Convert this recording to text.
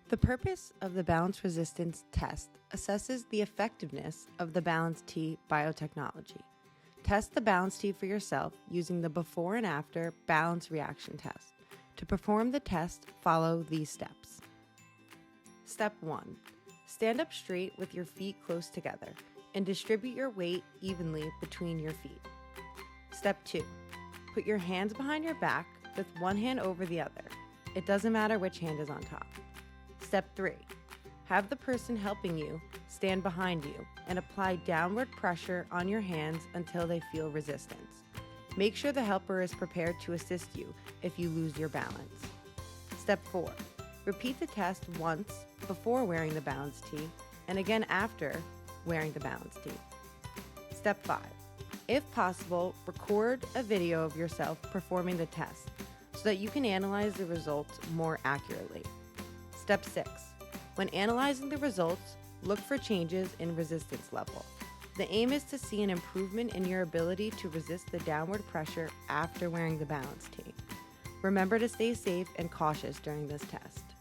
The purpose of the balance resistance test assesses the effectiveness of the Balance T biotechnology. Test the Balance T for yourself using the before and after balance reaction test. To perform the test, follow these steps. Step 1. Stand up straight with your feet close together and distribute your weight evenly between your feet. Step 2. Put your hands behind your back with one hand over the other. It doesn't matter which hand is on top. Step 3. Have the person helping you stand behind you and apply downward pressure on your hands until they feel resistance. Make sure the helper is prepared to assist you if you lose your balance. Step 4. Repeat the test once before wearing the Balance T and again after wearing the Balance T. Step 5. If possible, record a video of yourself performing the test so that you can analyze the results more accurately. Step 6. When analyzing the results, look for changes in resistance level. The aim is to see an improvement in your ability to resist the downward pressure after wearing the Balance T. Remember to stay safe and cautious during this test.